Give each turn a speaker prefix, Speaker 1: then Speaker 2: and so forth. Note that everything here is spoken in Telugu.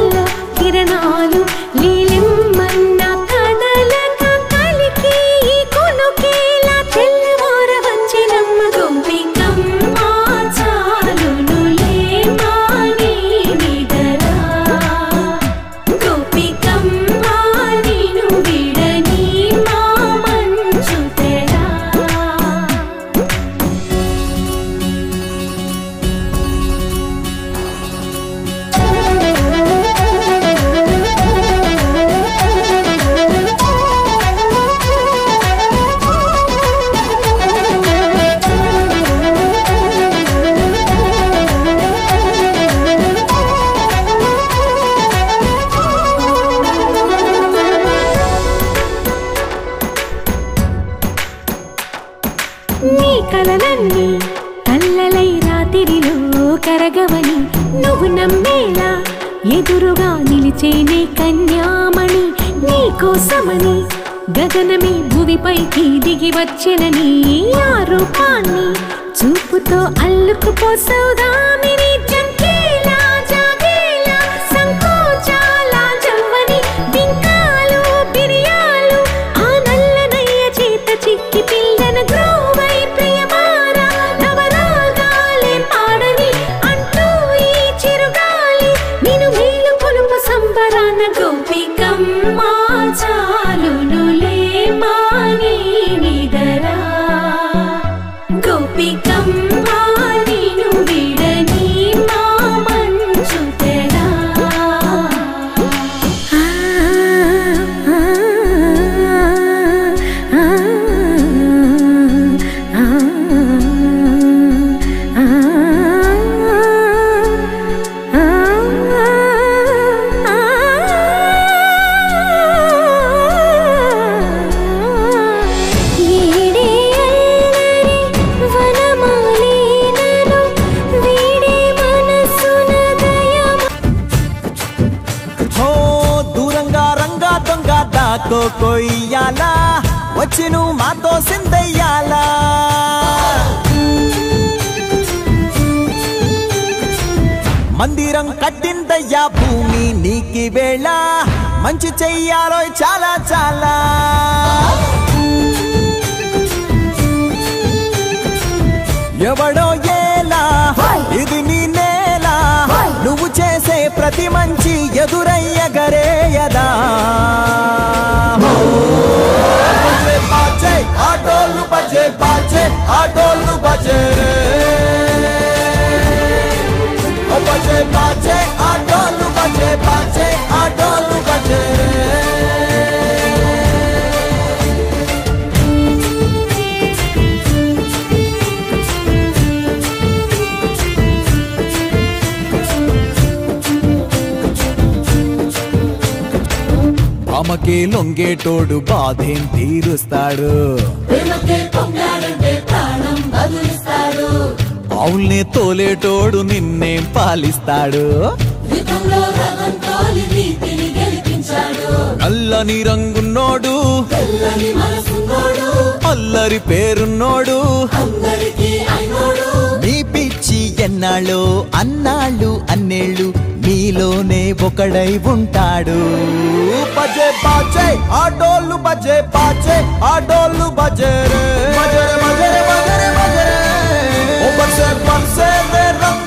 Speaker 1: కళ్ళల్లో కిరణాలు లీలిమ్మన్న కదలక కలికి ఈ కొనుకేలా తెల్లవార వచ్చినమ్మ గోపికమ్మ చాలునులే మాని నిదరా గోపికమ్మ నిను విడని మా మంచు తెరా నీ కలలన్నీ కల్లలై రాత్రిలో కరగవని నువ్వు నమ్మేలా ఎదురుగా నిలిచేనే కన్యామణి నీకోసమని గగనమే భువిపైకి దిగి వచ్చెనని ఆ రూపాన్ని చూపుతో అల్లుకుపోసౌదామిని జంకేలా జాగేలా సంకోచాల జవ్వని బింకాలు బిరియాలు ఆ నల్లనయ్య చేత చిక్కి పిల్లన గ్రోవై ప్రియమారా నవరాగాలే పాడని అంటూ ఈ చిరుగాలి నిన్ను మేలు కొలుపు సంబరాన గోపికమ్మ చాలునులే మాని నిదరా గోపికమ్మ నిన్ను విడని మా మంచు తెరా ఏడే అల్లరి వనమాలినను వీడే మనసున దయమ
Speaker 2: హో దూరంగా రంగా దొంగ దాకో కొయ్యాలా వచ్చి నువ్వు మాతో సిందయ్యాలా మందిరం కట్టిందయ్యా భూమి నీకి వేళ మంచి చెయ్యాలో చాలా చాలా ఎవడో ఏలా ఇది నీ నేల నువ్వు చేసే ప్రతి మంచి ఎదురయ్యగరేయదా బాజే ఆటోలు బజే బాజే ఆటోలు బజే బజే బాజే ఆటోలు బజే బాజే ఆటోలు బజే అమ్మకే లొంగేటోడు బాధేం తీరుస్తాడు అవుల్నే తోలేటోడు నిన్నేం పాలిస్తాడు నల్లని రంగున్నోడు అల్లరి పేరున్నోడు నీ పిచ్చి ఎన్నాళ్ళు అన్నాళ్ళు అన్నేళ్ళు నీలోనే ఒకడై ఉంటాడు బజే బాజే ఆటోలు బజే బాజే ఆటోలు బజే రే బజే బజే బజే బజే ఓ బజే బజే రే రంగ్